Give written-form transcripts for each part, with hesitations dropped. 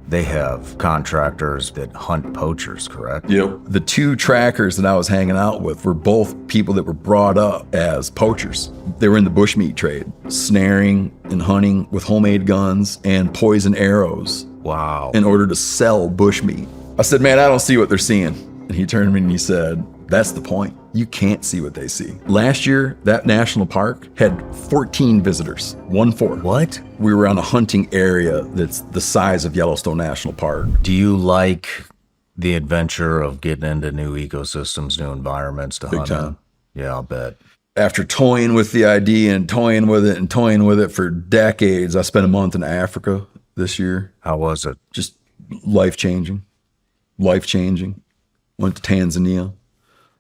They have contractors that hunt poachers, correct? Yep. The two trackers that I was hanging out with were both people that were brought up as poachers. They were in the bushmeat trade, snaring and hunting with homemade guns and poison arrows. Wow. In order to sell bushmeat. I said, man, I don't see what they're seeing. And he turned to me and he said, that's the point. You can't see what they see. Last year, that national park had 14 visitors, 1/4. What? We were on a hunting area that's the size of Yellowstone National Park. Do you like the adventure of getting into new ecosystems, new environments to Big hunt time. in? Yeah, I'll bet. After toying with the idea and toying with it for decades, I spent a month in Africa this year. How was it? Just life-changing. Life-changing. Went to Tanzania.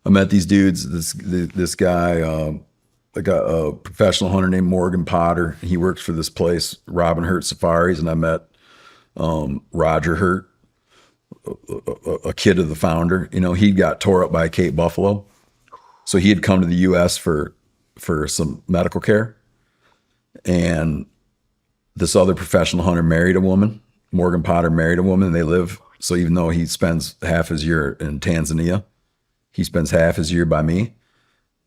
I met these dudes, this guy, a professional hunter named Morgan Potter. He works for this place, Robin Hurt Safaris, and I met Roger Hurt, a kid of the founder. You know, he got tore up by a Cape buffalo. So he had come to the U.S. for some medical care. And this other professional hunter married a woman. Morgan Potter married a woman, and they live. So even though he spends half his year in Tanzania, he spends half his year by me.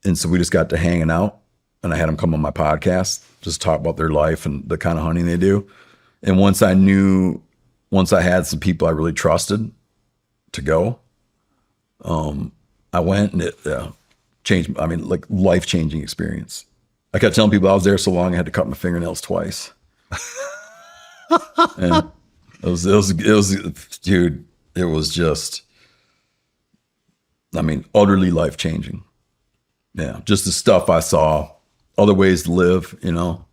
And so we just got to hanging out, and I had him come on my podcast, just talk about their life and the kind of hunting they do. And once I had some people I really trusted to go, I went, and it changed, I mean, like life-changing experience. I kept telling people I was there so long I had to cut my fingernails twice. And it was, dude, it was just, I mean, utterly life-changing. Yeah, just the stuff I saw, other ways to live, you know.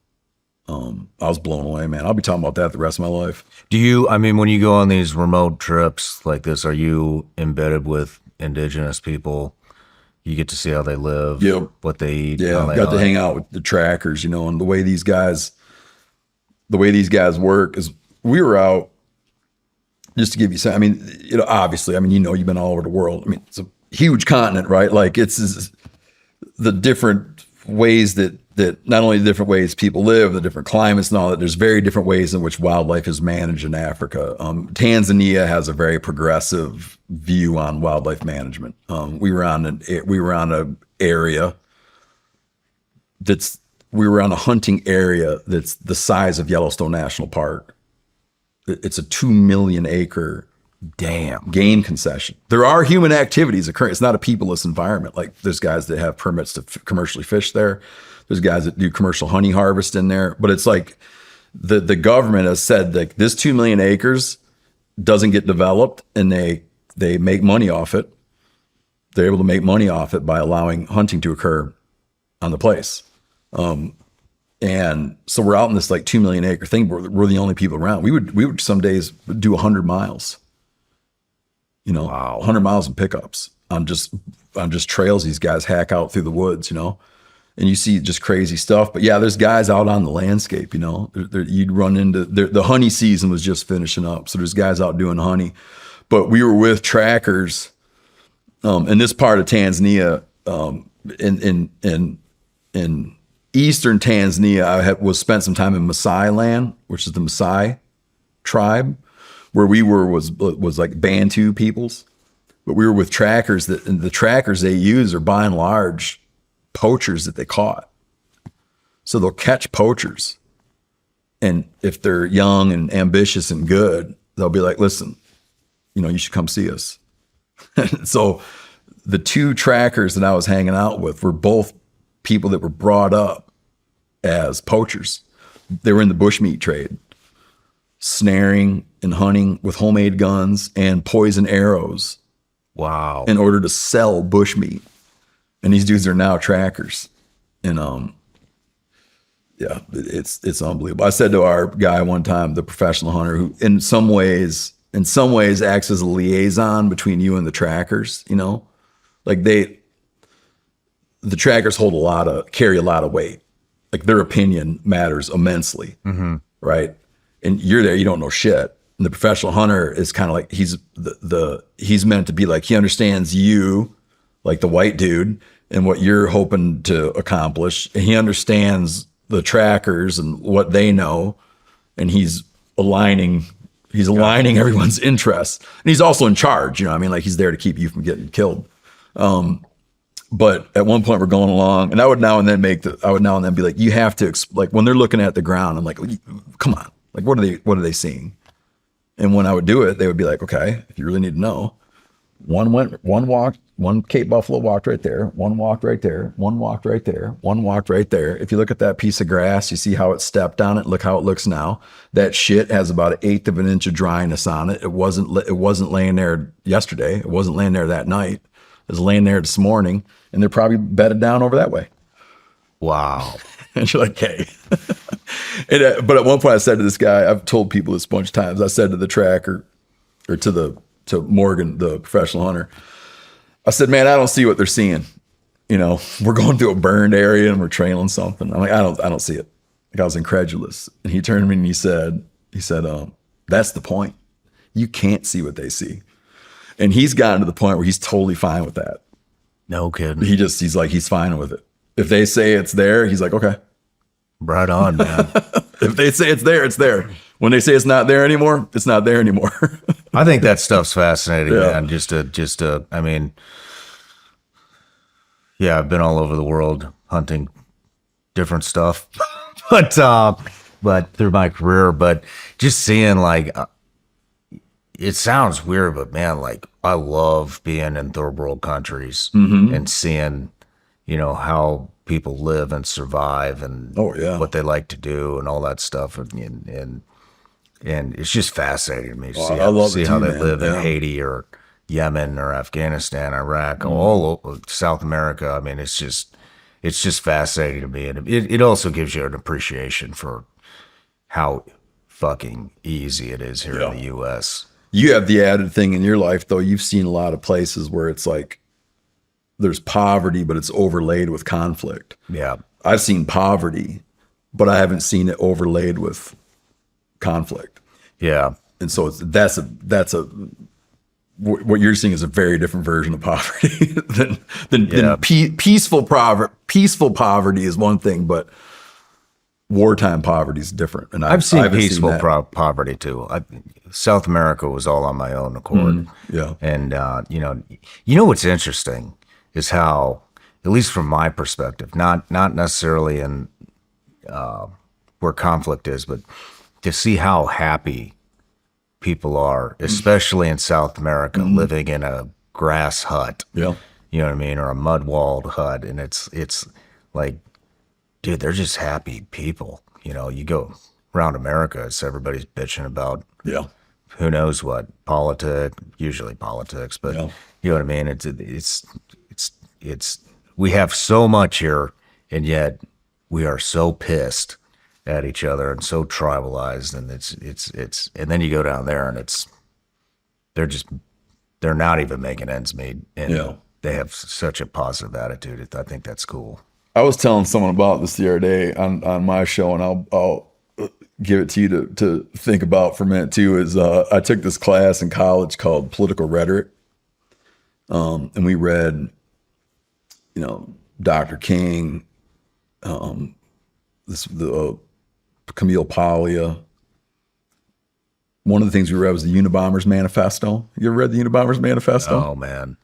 I was blown away, man. I'll be talking about that the rest of my life. Do you, I mean, when you go on these remote trips like this, are you embedded with indigenous people? You get to see how they live, Yep. What they eat. Yeah, how they got to hunt. hang out with the trackers, you know, and the way these guys work is we were out, just to give you some, I mean, you know, obviously, I mean, you know, you've been all over the world. I mean, it's a huge continent, right? Like it's the different ways that not only the different ways people live, the different climates and all that, there's very different ways in which wildlife is managed in Africa. Tanzania has a very progressive view on wildlife management. We were on a hunting area that's the size of Yellowstone National Park. It's a 2 million acre game concession. There are human activities occurring. It's not a peopleless environment. Like there's guys that have permits to commercially fish there. There's guys that do commercial honey harvest in there. But it's like the government has said like this 2 million acres doesn't get developed, and they make money off it. They're able to make money off it by allowing hunting to occur on the place. And so we're out in this like 2 million acre thing, but we're the only people around. We would some days do 100 miles, you know, Wow. 100 miles in pickups on just trails these guys hack out through the woods, you know, and you see just crazy stuff. But yeah, there's guys out on the landscape, you know, you'd run into, the honey season was just finishing up. So there's guys out doing honey, but we were with trackers in this part of Tanzania, in eastern Tanzania. I spent some time in Maasai land, which is the Maasai tribe. Where we were was like Bantu peoples, but we were with trackers and the trackers they use are by and large poachers that they caught. So they'll catch poachers, and if they're young and ambitious and good, they'll be like, listen, you know, you should come see us. So the two trackers that I was hanging out with were both people that were brought up as poachers. They were in the bushmeat trade, snaring and hunting with homemade guns and poison arrows. Wow. In order to sell bushmeat. And these dudes are now trackers. And yeah, it's unbelievable. I said to our guy one time, the professional hunter, who in some ways acts as a liaison between you and the trackers, you know? Like the trackers carry a lot of weight. Like their opinion matters immensely. Mm-hmm. Right? And you're there, you don't know shit. And the professional hunter is kind of like, he's meant to be like, he understands you, like the white dude, and what you're hoping to accomplish. And he understands the trackers and what they know. And he's aligning He's aligning everyone's interests. And he's also in charge, you know what I mean? Like he's there to keep you from getting killed. But at one point we're going along and I would now and then be like, you have to, like when they're looking at the ground, I'm like, come on. Like, what are they seeing? And when I would do it, they would be like, okay, if you really need to know, one Cape Buffalo walked right there, one walked right there, one walked right there, one walked right there. If you look at that piece of grass, you see how it stepped on it. Look how it looks now. That shit has about 1/8 of an inch of dryness on it. It wasn't laying there yesterday. It wasn't laying there that night. It was laying there this morning, and they're probably bedded down over that way. Wow. And you're like, hey. But at one point I said to this guy, I've told people this a bunch of times, I said to the tracker or to Morgan, the professional hunter, I said, man, I don't see what they're seeing. You know, we're going through a burned area and we're trailing something. I'm like, I don't see it. Like I was incredulous. And he turned to me and he said, that's the point. You can't see what they see. And he's gotten to the point where he's totally fine with that. No kidding. He's fine with it. If they say it's there, he's like, okay. Right on, man. If they say it's there, it's there. When they say it's not there anymore, it's not there anymore. I think that stuff's fascinating, Yeah. man. I mean, yeah, I've been all over the world hunting different stuff, but through my career, but just seeing like, it sounds weird, but man, like I love being in third world countries and seeing, you know, how people live and survive and what they like to do and all that stuff. And it's just fascinating to me to see how they live in Haiti or Yemen or Afghanistan, Iraq, all over South America. I mean, it's just fascinating to me. And it also gives you an appreciation for how fucking easy it is here in the U.S. You have the added thing in your life, though. You've seen a lot of places where it's like there's poverty, but it's overlaid with conflict. Yeah. I've seen poverty, but I haven't seen it overlaid with conflict. Yeah. And so what you're seeing is a very different version of poverty than peaceful poverty. Peaceful poverty is one thing, but wartime poverty is different. And I've seen peaceful poverty too. South America was all on my own accord. Yeah. And, you know, what's interesting is how, at least from my perspective, not necessarily in where conflict is, but to see how happy people are, especially in South America, living in a grass hut. Yeah. You know what I mean? Or a mud walled hut. And it's like, dude, they're just happy people. You know, you go around America, it's everybody's bitching about who knows what, usually politics, but you know what I mean? It's we have so much here, and yet we are so pissed at each other and so tribalized, and it's and then you go down there and they're not even making ends meet, and they have such a positive attitude. I think that's cool. I was telling someone about this the other day on my show, and I'll give it to you to think about for a minute too. Is I took this class in college called Political Rhetoric, and we read, you know, Dr. King, the Camille Paglia. One of the things we read was the Unabomber's Manifesto. You ever read the Unabomber's Manifesto? Oh man.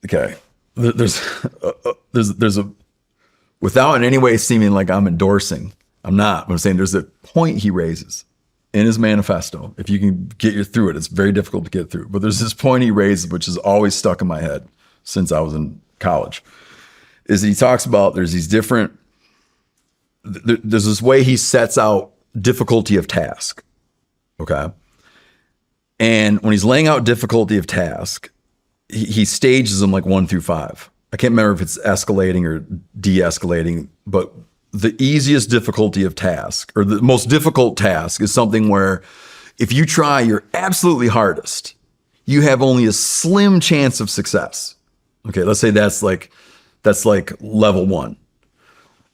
Okay. There's a, without in any way seeming like I'm endorsing, I'm not, but I'm saying there's a point he raises in his manifesto. If you can get through it, it's very difficult to get through. But there's this point he raises, which is always stuck in my head since I was in college, is that he talks about there's these different, there's this way he sets out difficulty of task. Okay. And when he's laying out difficulty of task, he stages them like 1 through 5. I can't remember if it's escalating or de-escalating, but the easiest difficulty of task, or the most difficult task, is something where if you try your absolutely hardest, you have only a slim chance of success. Okay, let's say that's like level 1.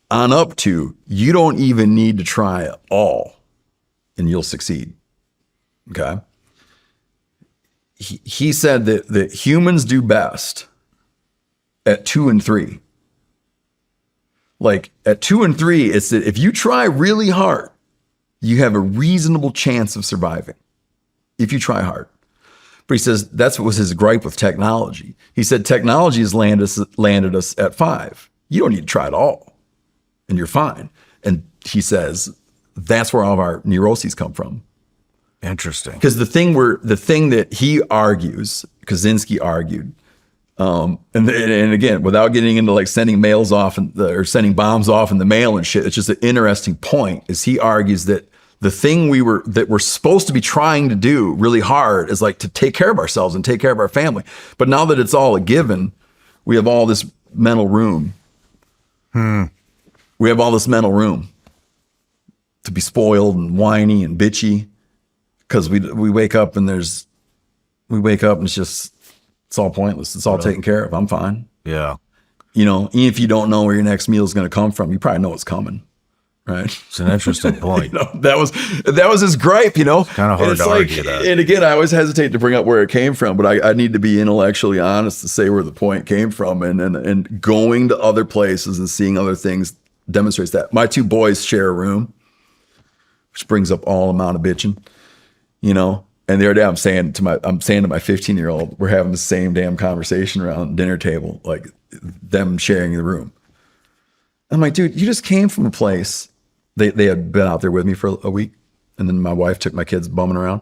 On up to, you don't even need to try at all, and you'll succeed. Okay. He said that humans do best at 2 and 3. Like at 2 and 3, it's that if you try really hard you have a reasonable chance of surviving if you try hard. But he says that's what was his gripe with technology. He said technology has landed us at 5. You don't need to try at all, and you're fine. And he says that's where all of our neuroses come from. Interesting. Because the thing that he argues, Kaczynski argued, and again, without getting into like sending mails off or sending bombs off in the mail and shit, it's just an interesting point. Is he argues that the thing that we're supposed to be trying to do really hard is like to take care of ourselves and take care of our family. But now that it's all a given, we have all this mental room. We have all this mental room to be spoiled and whiny and bitchy because we wake up and it's all pointless. It's all taken care of. I'm fine. Yeah. You know, even if you don't know where your next meal is going to come from, you probably know it's coming. Right. It's an interesting point. You know, that was his gripe, you know. Kind of hard to argue that. And again, I always hesitate to bring up where it came from, but I need to be intellectually honest to say where the point came from. And going to other places and seeing other things demonstrates that. My 2 boys share a room, which brings up all amount of bitching, you know. And the other day I'm saying to my 15-year-old, we're having the same damn conversation around the dinner table, like them sharing the room. I'm like, dude, you just came from a place. They had been out there with me for a week, and then my wife took my kids bumming around.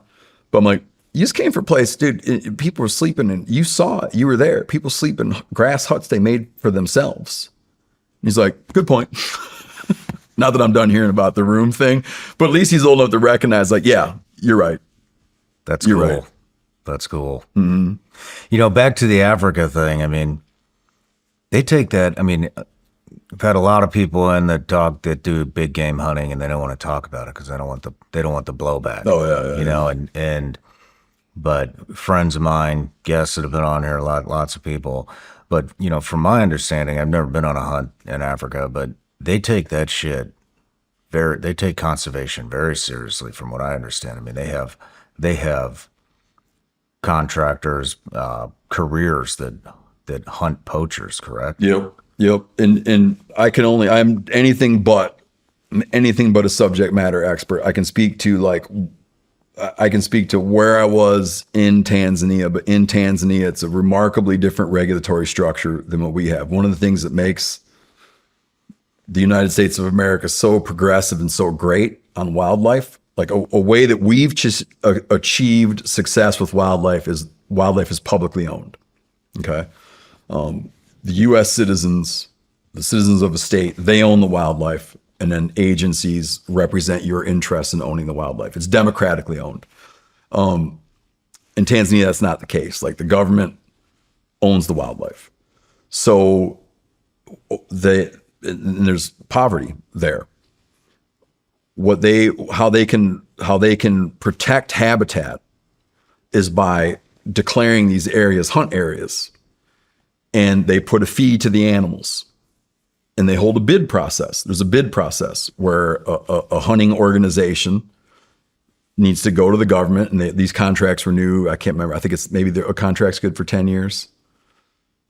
But I'm like, you just came from a place, dude. People were sleeping, and you saw it. You were there. People sleep in grass huts they made for themselves. And he's like, good point. Not that I'm done hearing about the room thing, but at least he's old enough to recognize, like, yeah, you're right. That's You're cool. right. That's cool. Mm-hmm. You know, back to the Africa thing. I mean, they take that. I mean, I've had a lot of people in that do big game hunting, and they don't want to talk about it because they don't want the blowback. Oh yeah. You know, but friends of mine, guests that have been on here, lots of people. But you know, from my understanding, I've never been on a hunt in Africa, but they take that shit they take conservation very seriously. From what I understand, I mean, they have contractors, careers that hunt poachers. Correct? Yep. And I'm anything but a subject matter expert. I can speak to where I was in Tanzania, but in Tanzania, it's a remarkably different regulatory structure than what we have. One of the things that makes the United States of America so progressive and so great on wildlife, like a way that we've just achieved success with wildlife is publicly owned. Okay. The U.S. citizens, the citizens of a state, they own the wildlife, and then agencies represent your interest in owning the wildlife. It's democratically owned. In Tanzania, that's not the case. Like the government owns the wildlife. So and there's poverty there. How they can protect habitat is by declaring these areas hunt areas. And they put a fee to the animals, and they hold a bid process. There's a bid process where a hunting organization needs to go to the government, and these contracts renew. I can't remember. I think it's maybe a contract's good for 10 years.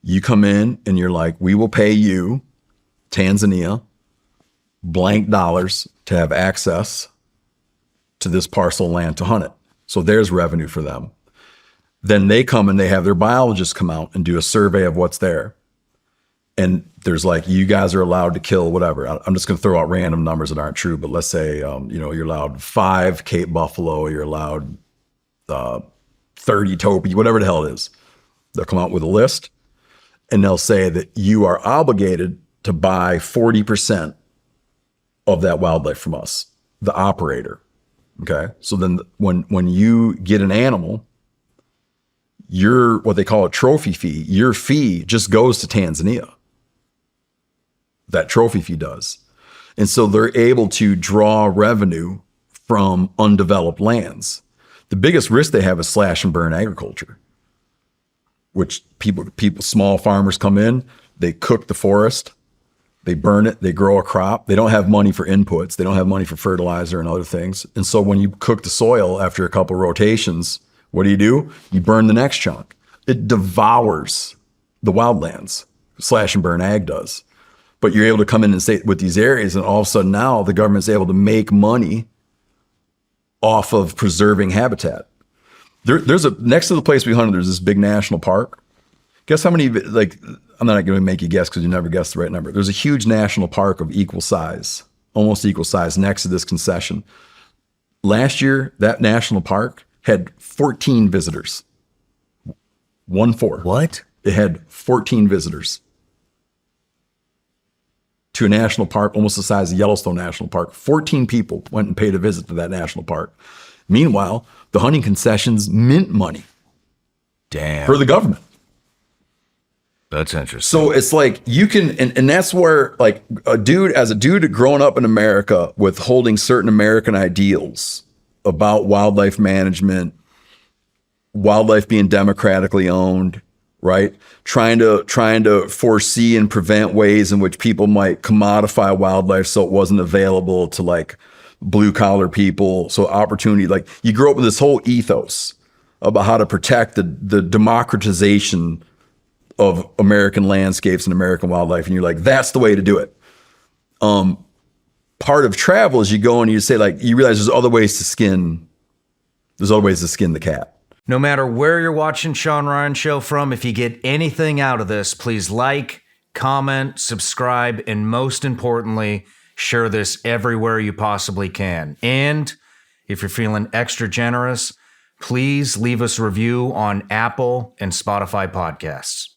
You come in and you're like, we will pay you, Tanzania, blank dollars to have access to this parcel of land to hunt it. So there's revenue for them. Then they come and they have their biologists come out and do a survey of what's there. And there's like, you guys are allowed to kill whatever. I'm just going to throw out random numbers that aren't true, but let's say, you're allowed 5 Cape buffalo, you're allowed 30 topi, whatever the hell it is. They'll come out with a list, and they'll say that you are obligated to buy 40% of that wildlife from us, the operator. Okay. So then when you get an animal, your, what they call a trophy fee, your fee just goes to Tanzania. That trophy fee does. And so they're able to draw revenue from undeveloped lands. The biggest risk they have is slash and burn agriculture, which people, small farmers come in, they cook the forest, they burn it, they grow a crop. They don't have money for inputs. They don't have money for fertilizer and other things. And so when you cook the soil after a couple rotations, what do? You burn the next chunk. It devours the wildlands. Slash and burn ag does. But you're able to come in and say with these areas, and all of a sudden now the government's able to make money off of preserving habitat. There's next to the place we hunted, there's this big national park. Guess how many, like, I'm not going to make you guess because you never guessed the right number. There's a huge national park of equal size, almost equal size, next to this concession. Last year, that national park had 14 visitors. 1-4. What? It had 14 visitors to a national park almost the size of Yellowstone National Park. 14 people went and paid a visit to that national park. Meanwhile, the hunting concessions mint money Damn. for the government. That's interesting. So it's like you can, and that's where, like, as a dude growing up in America with holding certain American ideals about wildlife management, wildlife being democratically owned, right? Trying to foresee and prevent ways in which people might commodify wildlife so it wasn't available to, like, blue collar people. So opportunity, like, you grow up with this whole ethos about how to protect the democratization of American landscapes and American wildlife. And you're like, that's the way to do it. Part of travel is you go and you say, like, you realize there's other ways to skin the cat. No matter where you're watching Shawn Ryan Show from, if you get anything out of this, please like, comment, subscribe, and most importantly, share this everywhere you possibly can. And if you're feeling extra generous, please leave us a review on Apple and Spotify podcasts.